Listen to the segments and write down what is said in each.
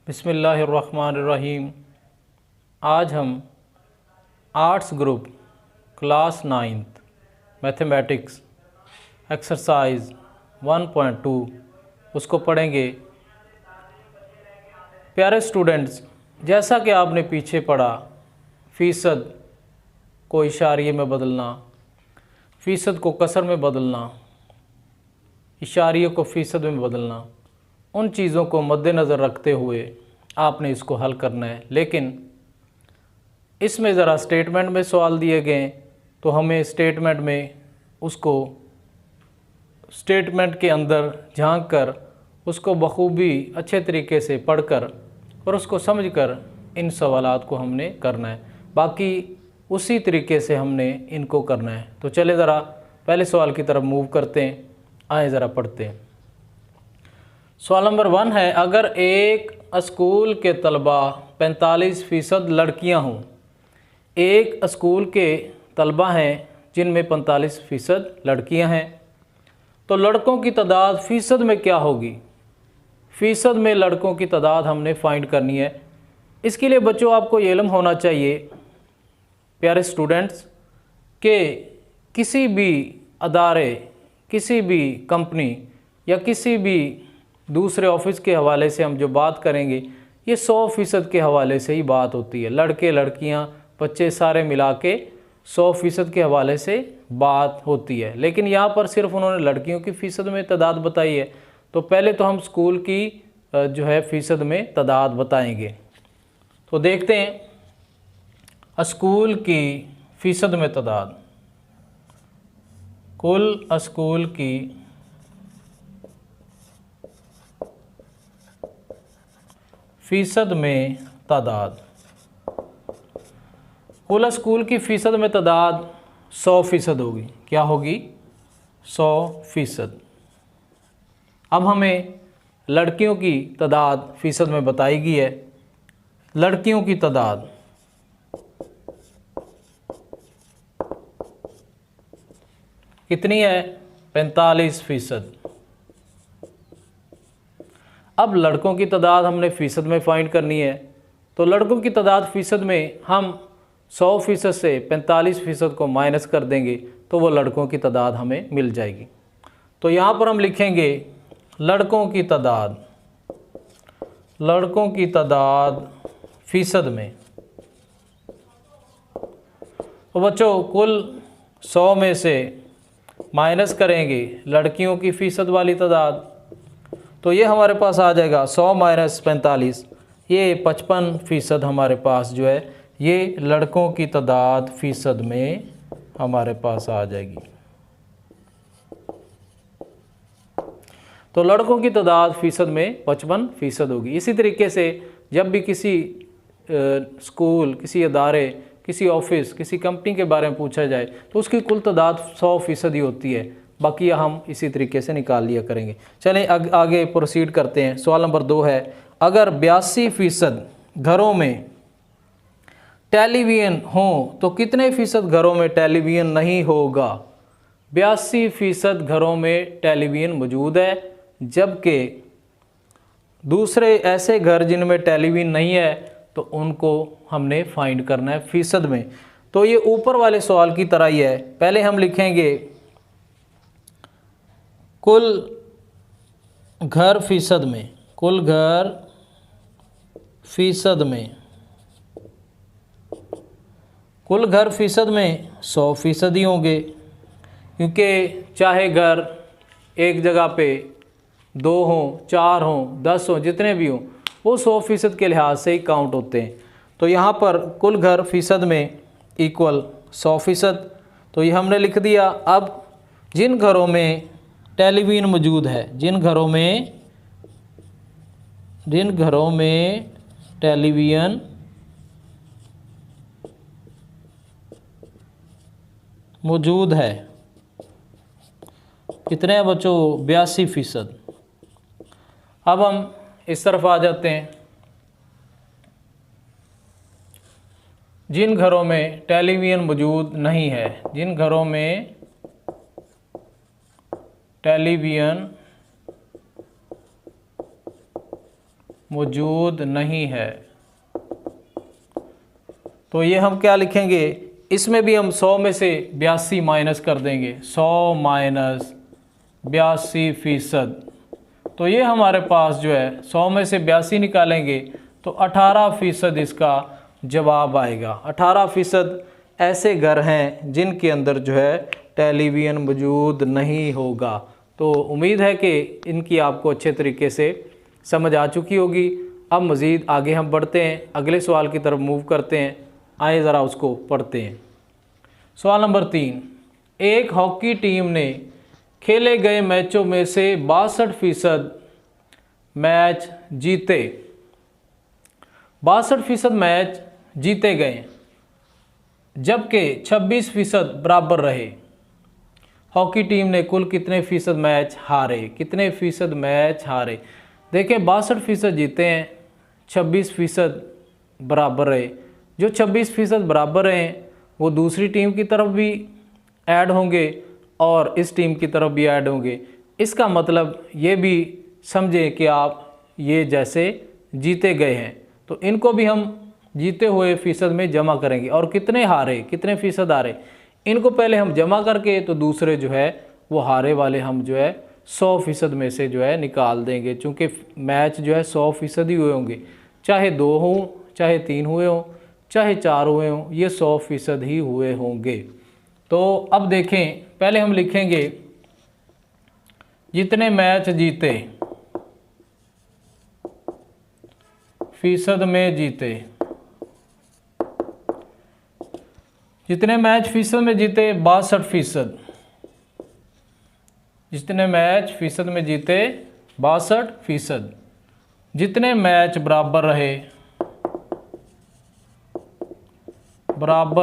बिस्मिल्लाहिर्रहमानिर्रहीम। आज हम arts group class 9th mathematics exercise 1.2 उसको पढ़ेंगे। प्यारे स्टूडेंट्स, जैसा कि आपने पीछे पढ़ा, फ़ीसद को इशारिये में बदलना, फ़ीसद को कसर में बदलना, इशारिये को फ़ीसद में बदलना, उन चीज़ों को मद्देनज़र रखते हुए आपने इसको हल करना है। लेकिन इसमें ज़रा स्टेटमेंट में सवाल दिए गए तो हमें स्टेटमेंट में उसको स्टेटमेंट के अंदर झांक कर उसको बखूबी अच्छे तरीके से पढ़कर और उसको समझकर इन सवालात को हमने करना है। बाकी उसी तरीके से हमने इनको करना है। तो चले ज़रा पहले सवाल की तरफ मूव करते हैं। आए ज़रा पढ़ते हैं। सवाल नंबर 1 है, अगर एक स्कूल के तलबा 45% लड़कियां हों, एक स्कूल के तलबा हैं जिनमें 45% लड़कियां हैं, तो लड़कों की तादाद फ़ीसद में क्या होगी? फ़ीसद में लड़कों की तादाद हमने फाइंड करनी है। इसके लिए बच्चों आपको ये इल्म होना चाहिए प्यारे स्टूडेंट्स कि किसी भी अदारे, किसी भी कंपनी या किसी भी दूसरे ऑफिस के हवाले से हम जो बात करेंगे ये 100% के हवाले से ही बात होती है। लड़के लड़कियां बच्चे सारे मिला के 100% के हवाले से बात होती है। लेकिन यहाँ पर सिर्फ उन्होंने लड़कियों की फ़ीसद में तादाद बताई है। तो पहले तो हम स्कूल की जो है फ़ीसद में तादाद बताएंगे। तो देखते हैं स्कूल की फ़ीसद में तादाद। कुल स्कूल की फ़ीसद में तादाद, कुल स्कूल की फ़ीसद में तादाद 100% होगी। क्या होगी? 100%। अब हमें लड़कियों की तादाद फ़ीसद में बताई गई है। लड़कियों की तादाद कितनी है? 45%। अब लड़कों की तादाद हमने फ़ीसद में फाइंड करनी है। तो लड़कों की तादाद फ़ीसद में हम 100% से 45% को माइनस कर देंगे तो वो लड़कों की तादाद हमें मिल जाएगी। तो यहाँ पर हम लिखेंगे लड़कों की तादाद, लड़कों की तादाद फ़ीसद में। तो बच्चों कुल 100 में से माइनस करेंगे लड़कियों की फ़ीसद वाली तादाद, तो ये हमारे पास आ जाएगा 100 माइनस 45, ये 55% हमारे पास जो है ये लड़कों की तादाद फ़ीसद में हमारे पास आ जाएगी। तो लड़कों की तादाद फ़ीसद में 55% होगी। इसी तरीके से जब भी किसी स्कूल, किसी अदारे, किसी ऑफिस, किसी कंपनी के बारे में पूछा जाए तो उसकी कुल तादाद 100% ही होती है। बाकी हम इसी तरीके से निकाल लिया करेंगे। चलें आगे प्रोसीड करते हैं। सवाल नंबर 2 है, अगर 82% घरों में टेलीविज़न हो तो कितने फ़ीसद घरों में टेलीविज़न नहीं होगा? 82% घरों में टेलीविज़न मौजूद है, जबकि दूसरे ऐसे घर जिनमें टेलीविज़न नहीं है तो उनको हमने फाइंड करना है फ़ीसद में। तो ये ऊपर वाले सवाल की तरह ही है। पहले हम लिखेंगे कुल घर फ़ीसद में, कुल घर फ़ीसद में, कुल घर फ़ीसद में 100% ही होंगे, क्योंकि चाहे घर एक जगह पे 2 हों, 4 हों, 10 हों, जितने भी हों, वो 100% के लिहाज से ही काउंट होते हैं। तो यहाँ पर कुल घर फ़ीसद में इक्वल 100%। तो ये हमने लिख दिया। अब जिन घरों में टेलीविज़न मौजूद है, जिन घरों में टेलीविज़न मौजूद है, कितने हैं बच्चों? 82%। अब हम इस तरफ आ जाते हैं। जिन घरों में टेलीविज़न मौजूद नहीं है, जिन घरों में टेलीविज़न मौजूद नहीं है। तो ये हम क्या लिखेंगे, इसमें भी हम 100 में से 82 माइनस कर देंगे, 100 माइनस 82%। तो ये हमारे पास जो है 100 में से 82 निकालेंगे तो 18% इसका जवाब आएगा। 18% ऐसे घर हैं जिनके अंदर जो है टेलीविज़न मौजूद नहीं होगा। तो उम्मीद है कि इनकी आपको अच्छे तरीके से समझ आ चुकी होगी। अब मज़ीद आगे हम बढ़ते हैं, अगले सवाल की तरफ मूव करते हैं। आइए ज़रा उसको पढ़ते हैं। सवाल नंबर 3, एक हॉकी टीम ने खेले गए मैचों में से 62% मैच जीते। 62% मैच जीते गए जबकि 26% बराबर रहे। हॉकी टीम ने कुल कितने फ़ीसद मैच हारे, कितने फ़ीसद मैच हारे। देखिए 62% जीते हैं, 26% बराबर रहे। जो 26% बराबर हैं वो दूसरी टीम की तरफ भी ऐड होंगे और इस टीम की तरफ भी ऐड होंगे। इसका मतलब ये भी समझें कि आप ये जैसे जीते गए हैं, तो इनको भी हम जीते हुए फ़ीसद में जमा करेंगे। और कितने हारे, कितने फ़ीसद हारे, इनको पहले हम जमा करके तो दूसरे जो है वो हारे वाले हम जो है 100% में से जो है निकाल देंगे। चूँकि मैच जो है 100% ही हुए होंगे, चाहे 2 हों, चाहे 3 हुए हों, चाहे 4 हुए हों, ये 100% ही हुए होंगे। तो अब देखें, पहले हम लिखेंगे जितने मैच जीते, फ़ीसद में जीते, जितने मैच फ़ीसद में जीते 62%, जितने मैच फ़ीसद में जीते 62%, जितने मैच बराबर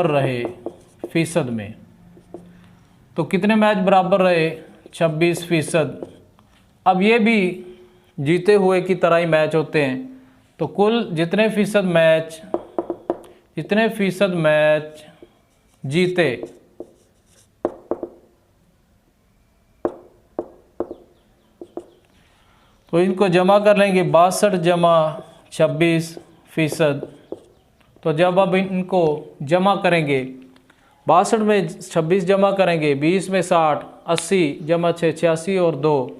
रहे फ़ीसद में, तो कितने मैच बराबर रहे 26%। अब ये भी जीते हुए की तरह ही मैच होते हैं, तो कुल जितने फ़ीसद मैच जीते तो इनको जमा कर लेंगे, 62 जमा 26%। तो जब अब इनको जमा करेंगे, 62 में 26 जमा करेंगे, 20 में 60, 80 जमा 6 86 और 2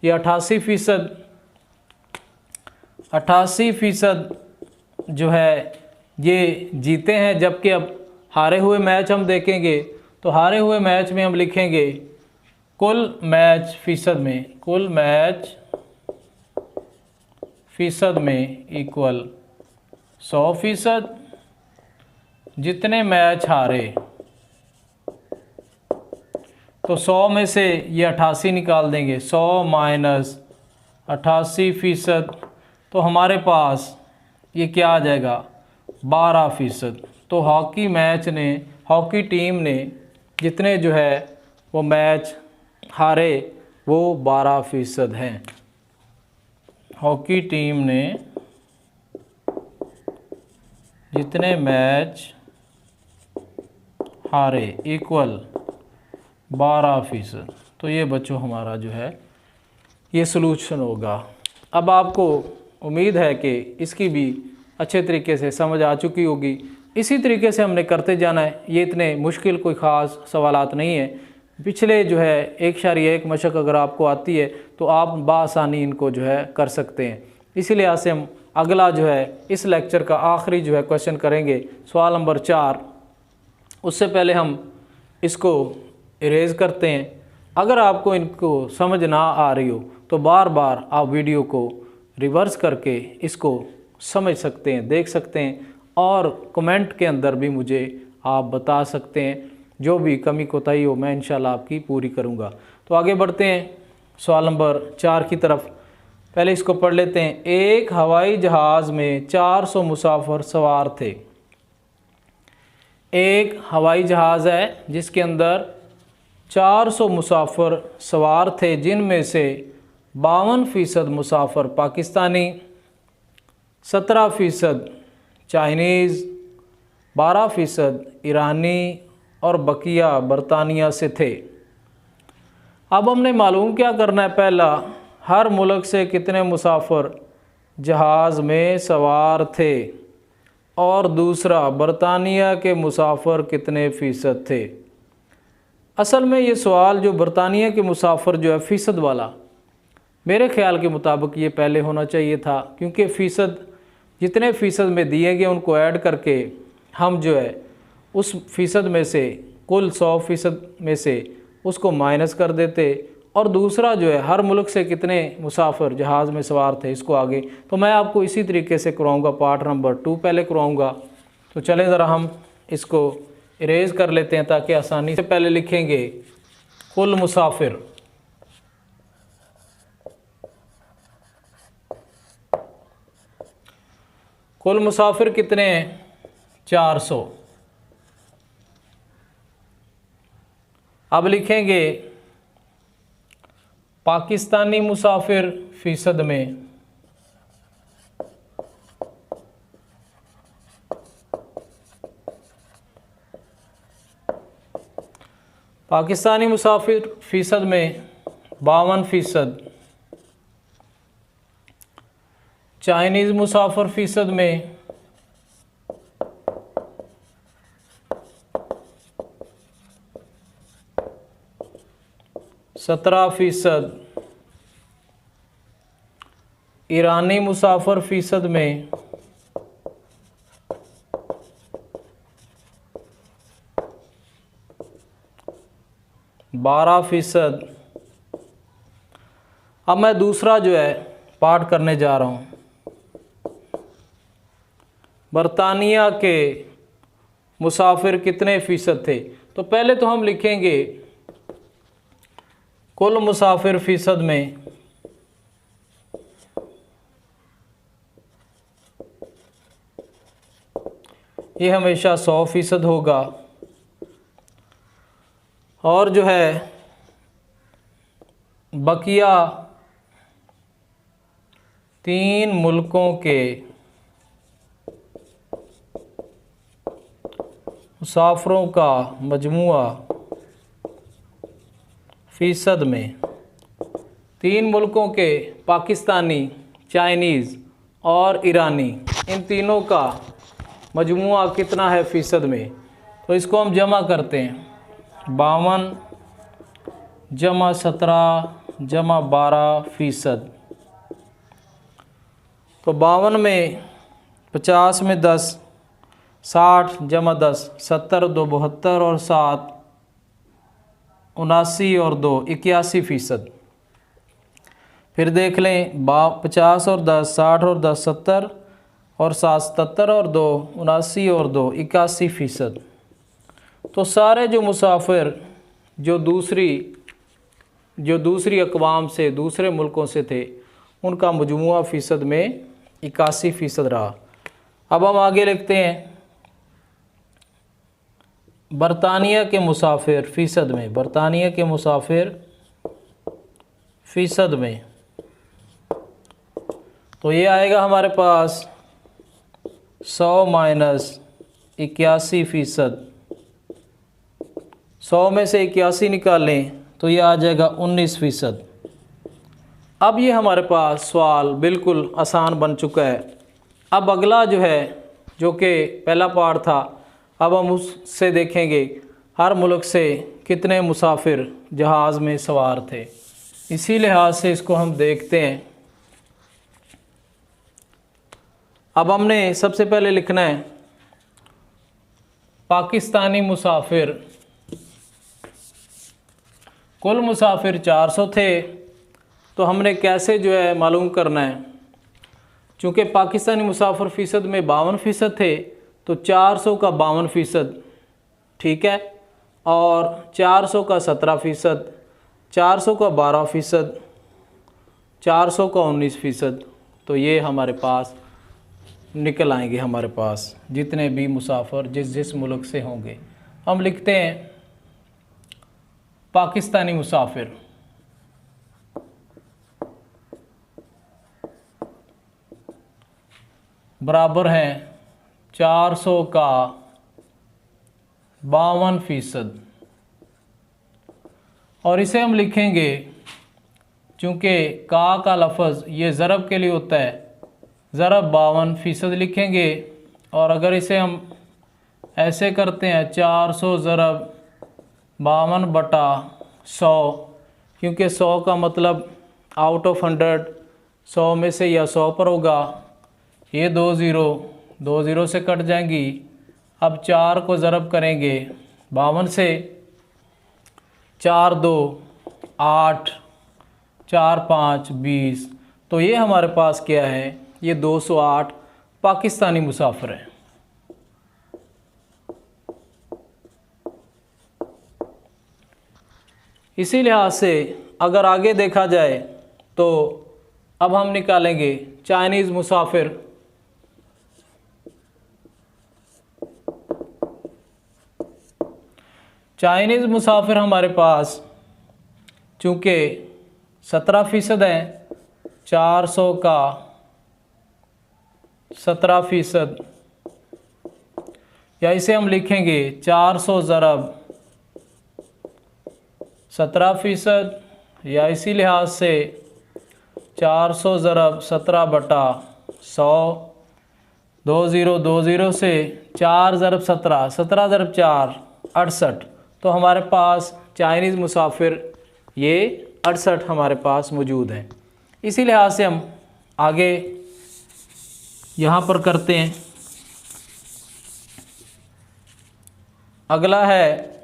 ये 88%। 88% जो है ये जीते हैं। जबकि अब हारे हुए मैच हम देखेंगे, तो हारे हुए मैच में हम लिखेंगे कुल मैच फ़ीसद में, कुल मैच फ़ीसद में इक्वल 100%। जितने मैच हारे, तो 100 में से ये 88 निकाल देंगे, 100 माइनस 88%। तो हमारे पास ये क्या आ जाएगा 12%। तो हॉकी टीम ने जितने जो है वो मैच हारे वो 12% हैं। हॉकी टीम ने जितने मैच हारे इक्वल 12%। तो ये बच्चों हमारा जो है ये सलूशन होगा। अब आपको उम्मीद है कि इसकी भी अच्छे तरीके से समझ आ चुकी होगी। इसी तरीके से हमने करते जाना है, ये इतने मुश्किल कोई ख़ास सवालात नहीं है। पिछले जो है 1.1 मशक अगर आपको आती है तो आप बआसानी इनको जो है कर सकते हैं। इसी लिहाज से हम अगला जो है इस लेक्चर का आखिरी जो है क्वेश्चन करेंगे, सवाल नंबर 4। उससे पहले हम इसको इरेज़ करते हैं। अगर आपको इनको समझ ना आ रही हो तो बार बार आप वीडियो को रिवर्स करके इसको समझ सकते हैं, देख सकते हैं, और कमेंट के अंदर भी मुझे आप बता सकते हैं। जो भी कमी कोताही हो मैं इंशाल्लाह आपकी पूरी करूँगा। तो आगे बढ़ते हैं सवाल नंबर 4 की तरफ। पहले इसको पढ़ लेते हैं। एक हवाई जहाज़ में 400 मुसाफिर सवार थे। एक हवाई जहाज़ है जिसके अंदर 400 मुसाफिर सवार थे, जिनमें से 52% मुसाफिर पाकिस्तानी, 17% चाइनीज़, 12% ईरानी और बकिया बरतानिया से थे। अब हमने मालूम क्या करना है, पहला हर मुल्क से कितने मुसाफिर जहाज़ में सवार थे और दूसरा बरतानिया के मुसाफिर कितने फ़ीसद थे। असल में ये सवाल जो बरतानिया के मुसाफिर जो है फ़ीसद वाला, मेरे ख़्याल के मुताबिक ये पहले होना चाहिए था, क्योंकि फ़ीसद जितने फ़ीसद में दिए गए उनको ऐड करके हम जो है उस फ़ीसद में से कुल 100% में से उसको माइनस कर देते, और दूसरा जो है हर मुल्क से कितने मुसाफिर जहाज़ में सवार थे इसको आगे। तो मैं आपको इसी तरीके से करवाऊँगा, पार्ट नंबर 2 पहले करवाऊँगा। तो चलें ज़रा हम इसको इरेज़ कर लेते हैं ताकि आसानी से पहले लिखेंगे कुल मुसाफिर। कुल मुसाफिर कितने हैं? 400। अब लिखेंगे पाकिस्तानी मुसाफिर फ़ीसद में। पाकिस्तानी मुसाफिर फ़ीसद में 52%। चाइनीज़ मुसाफिर फ़ीसद में 17%। ईरानी मुसाफिर फ़ीसद में 12%। अब मैं दूसरा जो है पार्ट करने जा रहा हूँ। बरतानिया के मुसाफिर कितने फ़ीसद थे। तो पहले तो हम लिखेंगे कुल मुसाफिर फ़ीसद में ये हमेशा 100% होगा, और जो है बकिया 3 मुल्कों के मुसाफिरों का मजमुआ फ़ीसद में, 3 मुल्कों के पाकिस्तानी, चाइनीज़ और ईरानी, इन तीनों का मजमुआ कितना है फ़ीसद में। तो इसको हम जमा करते हैं, 52 जमा 17 जमा 12%। तो 52 में 50 में 10, 60 जमा 10 70 2 72 और 7 79 और 2 81%। फिर देख लें 50 और 10 60 और 10 70 और 7 77 और 2 79 और 2 81%। तो सारे जो मुसाफिर जो दूसरी अक़वाम से, दूसरे मुल्कों से थे, उनका मजमुआ फ़ीसद में 81% रहा। अब हम आगे लिखते हैं बरतानिया के मुसाफिर फ़ीसद में। बरतानिया के मुसाफिर फ़ीसद में तो ये आएगा हमारे पास 100 माइनस 81%। 100 में से 81 निकालें तो ये आ जाएगा 19%। अब ये हमारे पास सवाल बिल्कुल आसान बन चुका है। अब अगला जो है, जो कि पहला पार्ट था, अब हम उससे देखेंगे हर मुल्क से कितने मुसाफिर जहाज़ में सवार थे। इसी लिहाज से इसको हम देखते हैं। अब हमने सबसे पहले लिखना है पाकिस्तानी मुसाफिर। कुल मुसाफिर 400 थे, तो हमने कैसे जो है मालूम करना है। चूँकि पाकिस्तानी मुसाफिर फ़ीसद में 52% थे, तो 400 का 52%, ठीक है, और 400 का 17%, 400 का 12%, 400 का 19%। तो ये हमारे पास निकल आएंगे, हमारे पास जितने भी मुसाफिर जिस मुल्क से होंगे। हम लिखते हैं पाकिस्तानी मुसाफिर। बराबर हैं 400 का 52%, और इसे हम लिखेंगे, चूँकि का लफ्ज़ ये ज़रब के लिए होता है, ज़रब 52% लिखेंगे। और अगर इसे हम ऐसे करते हैं 400 ज़रब 52/100, क्योंकि 100 का मतलब आउट ऑफ 100 100 में से या 100 पर होगा। ये 2 ज़ीरो से कट जाएंगी। अब 4 को ज़रब करेंगे 52 से, 4 2 8, 4 5 20। तो ये हमारे पास क्या है, ये 208 पाकिस्तानी मुसाफिर हैं। इसी लिहाज से अगर आगे देखा जाए तो अब हम निकालेंगे चाइनीज़ मुसाफिर। चाइनीज़ मुसाफिर हमारे पास चूँकि 17% हैं, 400 का 17%, या इसे हम लिखेंगे 400 ज़रब 17%, या इसी लिहाज से 400 ज़रब 17/100। 2 ज़ीरो से 4 ज़रब 17, 17 ज़रब 4 68। तो हमारे पास चाइनीज़ मुसाफिर ये 68 हमारे पास मौजूद हैं। इसी लिहाज से हम आगे यहाँ पर करते हैं। अगला है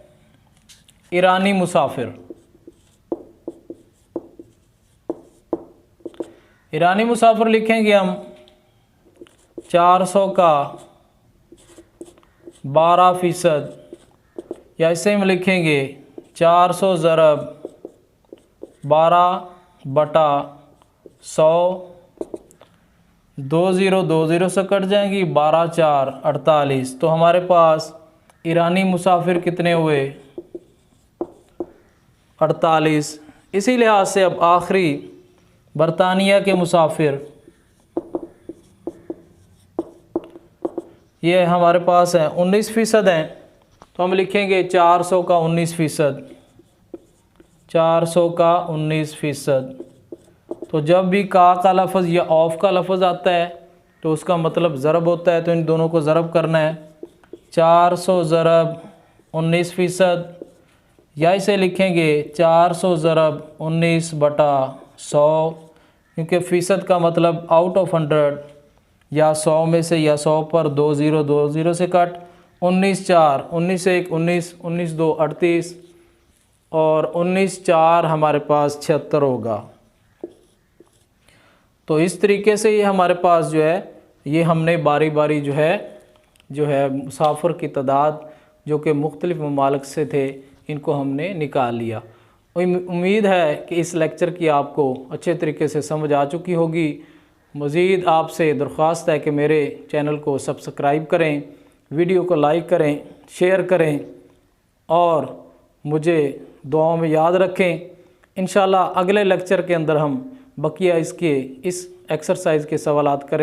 ईरानी मुसाफिर। ईरानी मुसाफिर लिखेंगे हम 400 का 12%, या इसे हम लिखेंगे 400 ज़रब 12/100। 2 ज़ीरो से कट जाएंगी, 12 4 48। तो हमारे पास ईरानी मुसाफिर कितने हुए, 48। इसी लिहाज से अब आखिरी बरतानिया के मुसाफिर, ये हमारे पास हैं 19% हैं। तो हम लिखेंगे 400 का 19%, 400 का 19%। तो जब भी का लफ्ज़ या ऑफ का लफ्ज़ आता है तो उसका मतलब ज़रब होता है, तो इन दोनों को ज़रब करना है। 400 ज़रब 19%, या इसे लिखेंगे 400 ज़रब 19/100, क्योंकि फ़ीसद का मतलब आउट ऑफ 100 या 100 में से या 100 पर। 2 ज़ीरो से कट, 19 4 19 1 19 19 2 38, और 19 4 हमारे पास 76 होगा। तो इस तरीके से ये हमारे पास जो है, ये हमने बारी बारी जो है मुसाफिर की तादाद जो कि मुख्तलिफ़ ममालिक से थे, इनको हमने निकाल लिया। उम्मीद है कि इस लेक्चर की आपको अच्छे तरीके से समझ आ चुकी होगी। मज़ीद आपसे दरख्वास्त है कि मेरे चैनल को सब्सक्राइब करें, वीडियो को लाइक करें, शेयर करें, और मुझे दुआओं में याद रखें। इंशाल्लाह अगले लेक्चर के अंदर हम बकिया इस एक्सरसाइज के सवालात करें।